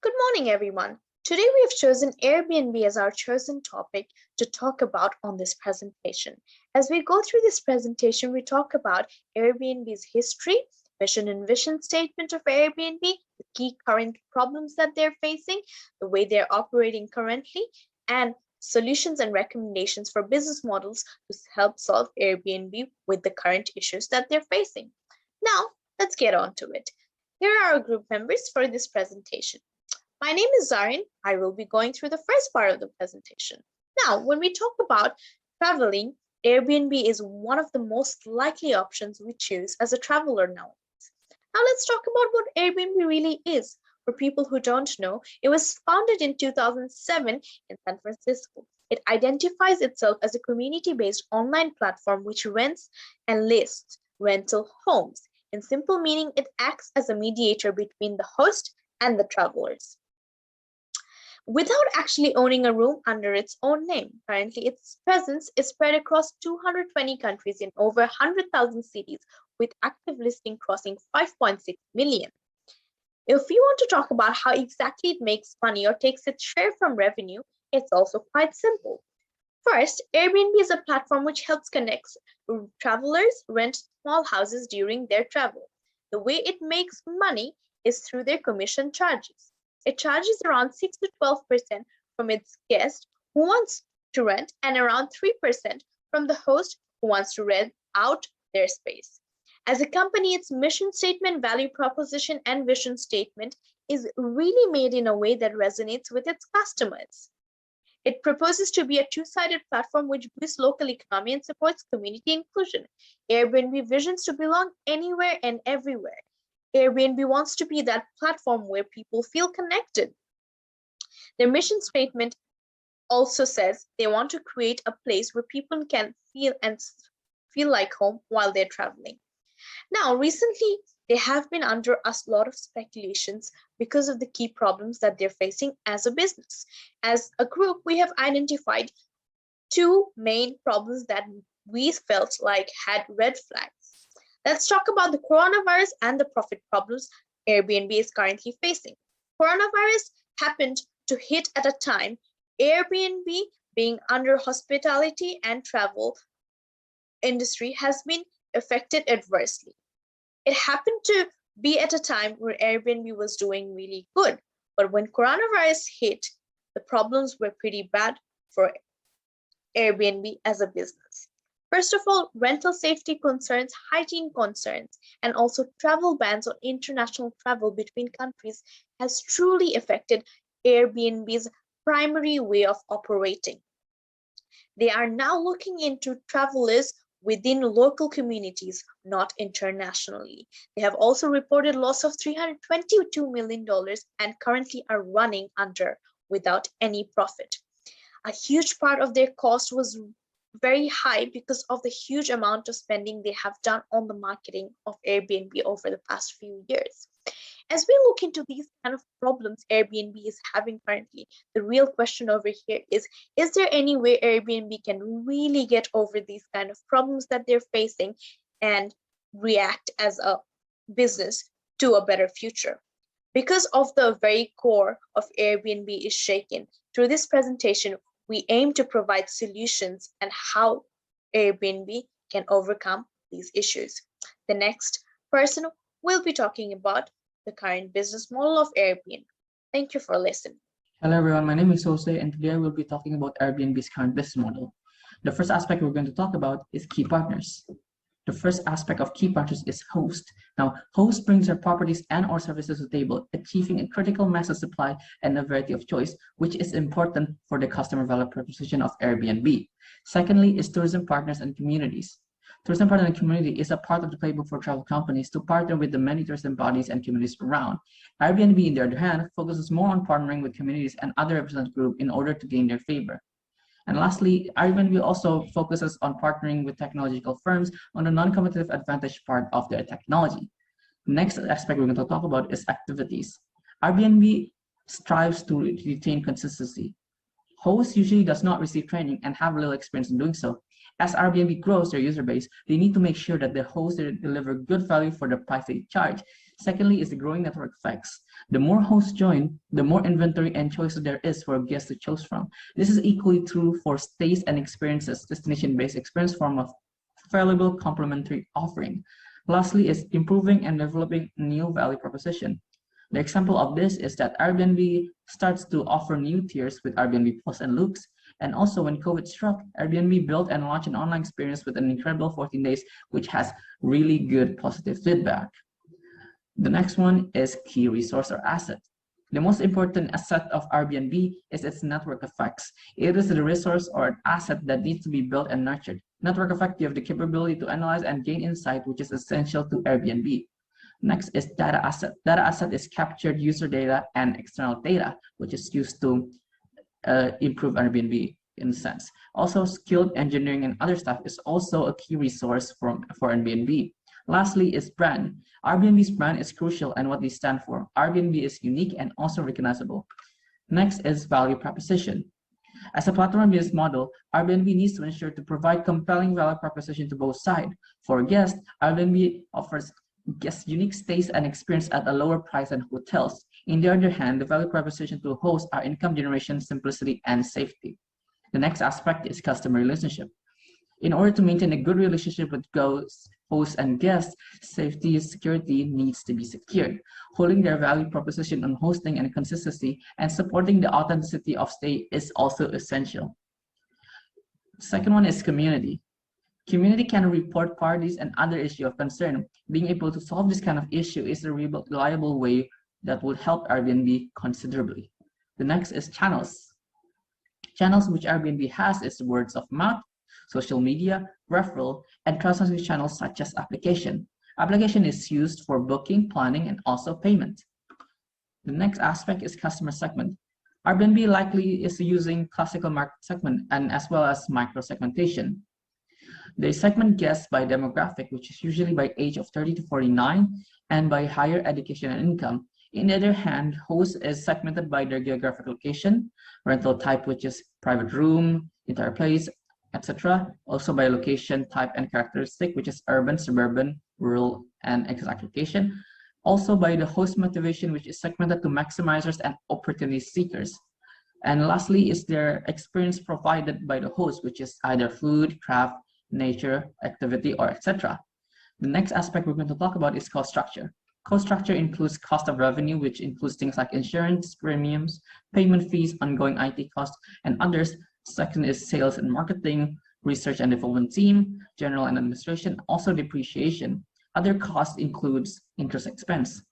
Good morning, everyone. Today we have chosen Airbnb as our chosen topic to talk about on this presentation. As we go through this presentation, we talk about Airbnb's history, mission and vision statement of Airbnb, the key current problems that they're facing, the way they're operating currently, and solutions and recommendations for business models to help solve Airbnb with the current issues that they're facing. Now, let's get on to it. Here are our group members for this presentation. My name is Zarin. I will be going through the first part of the presentation. Now, when we talk about traveling, Airbnb is one of the most likely options we choose as a traveler nowadays. Now, let's talk about what Airbnb really is. For people who don't know, it was founded in 2007 in San Francisco. It identifies itself as a community-based online platform which rents and lists rental homes. In simple meaning, it acts as a mediator between the host and the travelers, without actually owning a room under its own name. Currently, its presence is spread across 220 countries in over 100,000 cities, with active listing crossing 5.6 million. If you want to talk about how exactly it makes money or takes its share from revenue, it's also quite simple. First, Airbnb is a platform which helps connect travelers rent small houses during their travel. The way it makes money is through their commission charges. It charges around 6 to 12% from its guest who wants to rent and around 3% from the host who wants to rent out their space. As a company, its mission statement, value proposition, and vision statement is really made in a way that resonates with its customers. It proposes to be a two-sided platform which boosts local economy and supports community inclusion. Airbnb visions to belong anywhere and everywhere. Airbnb wants to be that platform where people feel connected. Their mission statement also says they want to create a place where people can feel like home while they're traveling. Now, recently, they have been under a lot of speculations because of the key problems that they're facing as a business. As a group, we have identified two main problems that we felt like had red flags. Let's talk about the coronavirus and the profit problems Airbnb is currently facing. Coronavirus happened to hit at a time Airbnb, being under hospitality and travel industry, has been affected adversely. It happened to be at a time where Airbnb was doing really good, but when coronavirus hit, the problems were pretty bad for Airbnb as a business. First of all, rental safety concerns, hygiene concerns, and also travel bans on international travel between countries has truly affected Airbnb's primary way of operating. They are now looking into travelers within local communities, not internationally. They have also reported loss of $322 million and currently are running under without any profit. A huge part of their cost was very high because of the huge amount of spending they have done on the marketing of Airbnb over the past few years. As we look into these kind of problems Airbnb is having currently, the real question over here is there any way Airbnb can really get over these kind of problems that they're facing and react as a business to a better future? Because of the very core of Airbnb is shaken, through this presentation, we aim to provide solutions and how Airbnb can overcome these issues. The next person will be talking about the current business model of Airbnb. Thank you for listening. Hello everyone, my name is Jose and today I will be talking about Airbnb's current business model. The first aspect we're going to talk about is key partners. The first aspect of key partners is host. Now, host brings their properties and or services to the table, achieving a critical mass of supply and a variety of choice, which is important for the customer value proposition of Airbnb. Secondly is tourism partners and communities. Tourism partner and community is a part of the playbook for travel companies to partner with the many tourism bodies and communities around. Airbnb, on the other hand, focuses more on partnering with communities and other representative groups in order to gain their favor. And lastly, Airbnb also focuses on partnering with technological firms on the non-competitive advantage part of their technology. Next aspect we're going to talk about is activities. Airbnb strives to retain consistency. Hosts usually does not receive training and have little experience in doing so. As Airbnb grows their user base, they need to make sure that the hosts deliver good value for the price they charge. Secondly is the growing network effects. The more hosts join, the more inventory and choice there is for guests to choose from. This is equally true for stays and experiences, destination-based experience form of valuable complementary offering. Lastly is improving and developing new value proposition. The example of this is that Airbnb starts to offer new tiers with Airbnb Plus and Lux. And also when COVID struck, Airbnb built and launched an online experience with an incredible 14 days, which has really good positive feedback. The next one is key resource or asset. The most important asset of Airbnb is its network effects. It is the resource or an asset that needs to be built and nurtured. Network effect give the capability to analyze and gain insight, which is essential to Airbnb. Next is data asset. Data asset is captured user data and external data, which is used to improve Airbnb in a sense. Also, skilled engineering and other stuff is also a key resource for Airbnb. Lastly is brand. Airbnb's brand is crucial and what they stand for. Airbnb is unique and also recognizable. Next is value proposition. As a platform business model, Airbnb needs to ensure to provide compelling value proposition to both sides. For guests, Airbnb offers guests unique stays and experience at a lower price than hotels. In the other hand, the value proposition to hosts are income generation, simplicity, and safety. The next aspect is customer relationship. In order to maintain a good relationship with hosts and guests, safety and security needs to be secured. Holding their value proposition on hosting and consistency and supporting the authenticity of stay is also essential. Second one is community. Community can report parties and other issues of concern. Being able to solve this kind of issue is a reliable way that would help Airbnb considerably. The next is channels. Channels which Airbnb has is words of mouth, social media, referral, and trusted channels such as application. Application is used for booking, planning, and also payment. The next aspect is customer segment. Airbnb likely is using classical market segment and as well as micro segmentation. They segment guests by demographic, which is usually by age of 30 to 49, and by higher education and income. On the other hand, host is segmented by their geographic location, rental type, which is private room, entire place, etc. Also by location, type, and characteristic, which is urban, suburban, rural, and exact location. Also by the host motivation, which is segmented to maximizers and opportunity seekers. And lastly is their experience provided by the host, which is either food, craft, nature, activity, or etc. The next aspect we're going to talk about is cost structure. Cost structure includes cost of revenue, which includes things like insurance, premiums, payment fees, ongoing IT costs, and others. Second is sales and marketing, research and development team, general and administration, also depreciation. Other costs includes interest expense.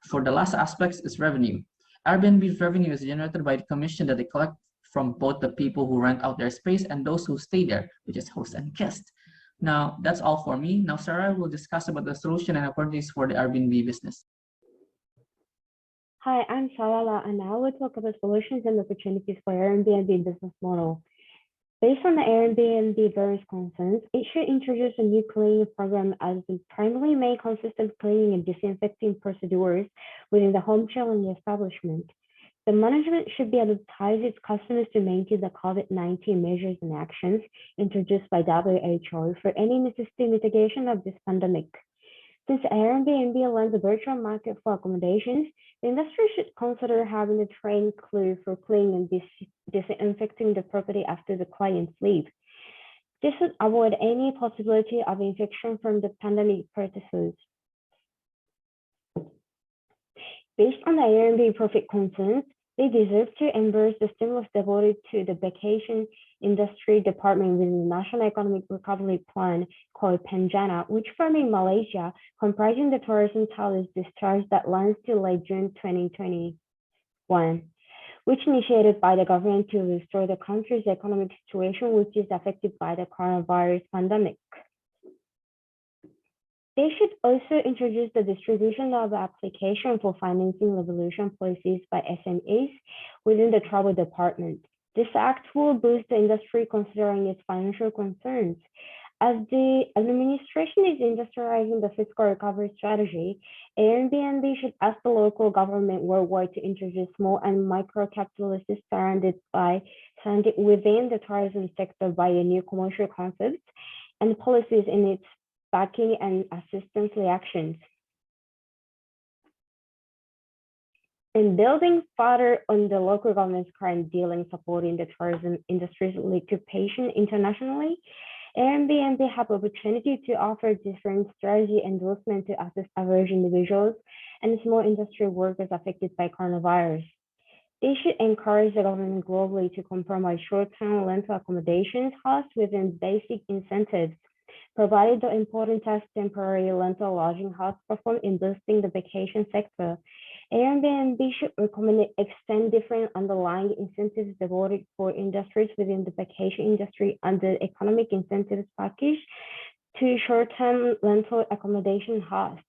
For the last aspects is revenue. Airbnb's revenue is generated by the commission that they collect from both the people who rent out their space and those who stay there, which is host and guest. Now, that's all for me. Now, Sarah will discuss about the solution and opportunities for the Airbnb business. Hi, I'm Salala, and now we'll talk about solutions and opportunities for Airbnb business model. Based on the Airbnb various concerns, it should introduce a new cleaning program as the primary main consistent cleaning and disinfecting procedures within the home shell and the establishment. The management should be able to advise its customers to maintain the COVID-19 measures and actions introduced by WHO for any necessary mitigation of this pandemic. Since Airbnb lends a virtual market for accommodations, the industry should consider having a trained crew for cleaning and disinfecting the property after the clients leave. This would avoid any possibility of infection from the pandemic purposes. Based on the Airbnb profit concerns, they deserve to embrace the stimulus devoted to the vacation industry department within the National Economic Recovery Plan called Penjana, which from in Malaysia, comprising the tourism towers discharge that runs till late June 2021, which initiated by the government to restore the country's economic situation, which is affected by the coronavirus pandemic. They should also introduce the distribution of application for financing resolution policies by SMEs within the travel department. This act will boost the industry considering its financial concerns. As the administration is industrializing the fiscal recovery strategy, Airbnb should ask the local government worldwide to introduce small and micro capitalists surrounded within the tourism sector by a new commercial concepts and policies in its backing and assistance reactions. In building further on the local government's current deal in supporting the tourism industry's occupation internationally, Airbnb have opportunity to offer different strategy endorsement to assist average individuals and small industry workers affected by coronavirus. They should encourage the government globally to compromise short-term rental accommodations costs within basic incentives, provided the important task temporary rental lodging house perform in boosting the vacation sector. Airbnb should recommend extend different underlying incentives devoted for industries within the vacation industry under economic incentives package to short-term rental accommodation hosts.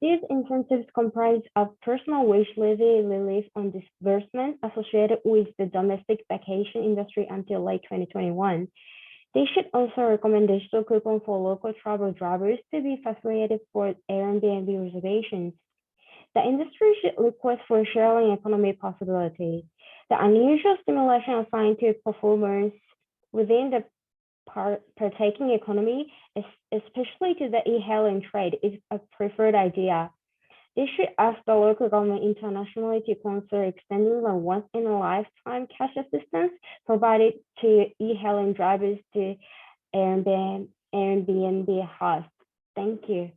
These incentives comprise of personal wage levy relief on disbursement associated with the domestic vacation industry until late 2021. They should also recommend digital coupon for local travel drivers to be facilitated for Airbnb reservations. The industry should request for sharing economy possibility. The unusual stimulation assigned to performers within the partaking economy, especially to the e-hailing trade, is a preferred idea. They should ask the local government internationally to consider extending the once-in-a-lifetime cash assistance provided to e-hailing drivers to Airbnb hosts. Thank you.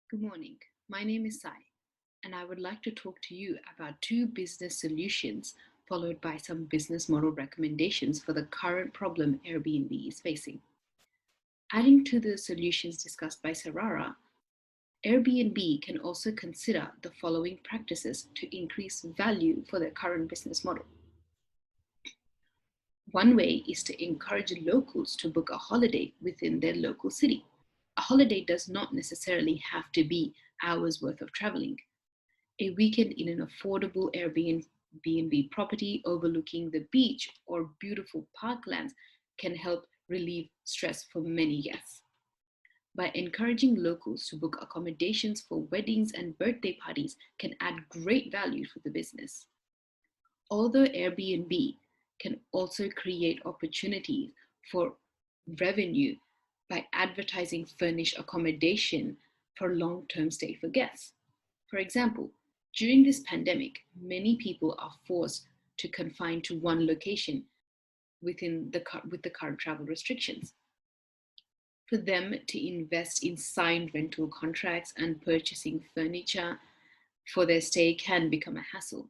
Good morning. My name is Sai, and I would like to talk to you about two business solutions followed by some business model recommendations for the current problem Airbnb is facing. Adding to the solutions discussed by Sarara, Airbnb can also consider the following practices to increase value for their current business model. One way is to encourage locals to book a holiday within their local city. A holiday does not necessarily have to be hours worth of traveling. A weekend in an affordable Airbnb property overlooking the beach or beautiful parklands can help relieve stress for many guests. By encouraging locals to book accommodations for weddings and birthday parties can add great value for the business. Although Airbnb can also create opportunities for revenue by advertising furnished accommodation for long-term stay for guests. For example, during this pandemic, many people are forced to confine to one location with the current travel restrictions. For them to invest in signed rental contracts and purchasing furniture for their stay can become a hassle.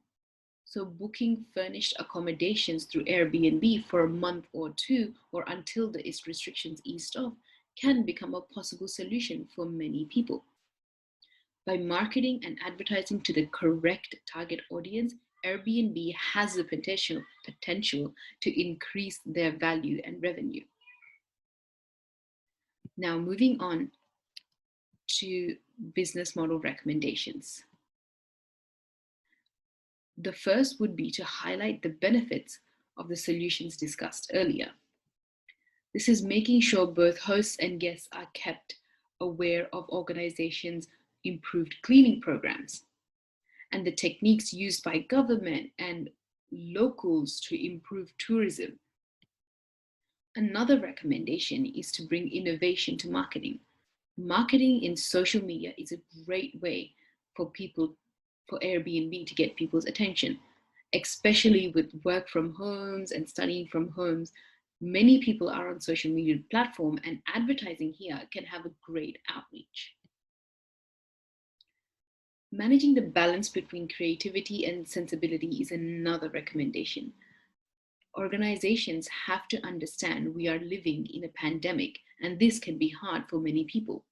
So booking furnished accommodations through Airbnb for a month or two or until the restrictions eased off can become a possible solution for many people. By marketing and advertising to the correct target audience, Airbnb has the potential to increase their value and revenue. Now moving on to business model recommendations. The first would be to highlight the benefits of the solutions discussed earlier. This is making sure both hosts and guests are kept aware of organizations' improved cleaning programs and the techniques used by government and locals to improve tourism. Another recommendation is to bring innovation to marketing. Marketing in social media is a great way for Airbnb to get people's attention, especially with work from homes and studying from homes. Many people are on social media platform and advertising here can have a great outreach. Managing the balance between creativity and sensibility is another recommendation. Organizations have to understand we are living in a pandemic and this can be hard for many people.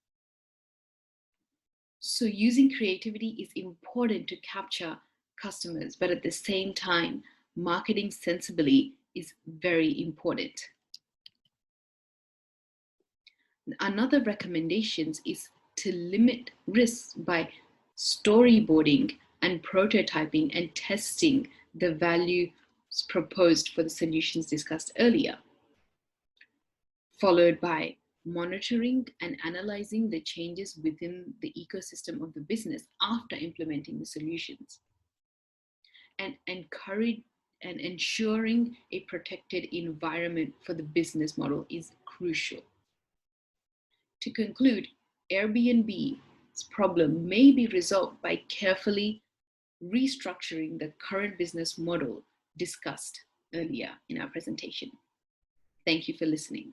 So using creativity is important to capture customers, but at the same time, marketing sensibly is very important. Another recommendation is to limit risks by storyboarding and prototyping and testing the value proposed for the solutions discussed earlier, followed by monitoring and analyzing the changes within the ecosystem of the business after implementing the solutions, and ensuring a protected environment for the business model is crucial. To conclude, Airbnb problem may be resolved by carefully restructuring the current business model discussed earlier in our presentation. Thank you for listening.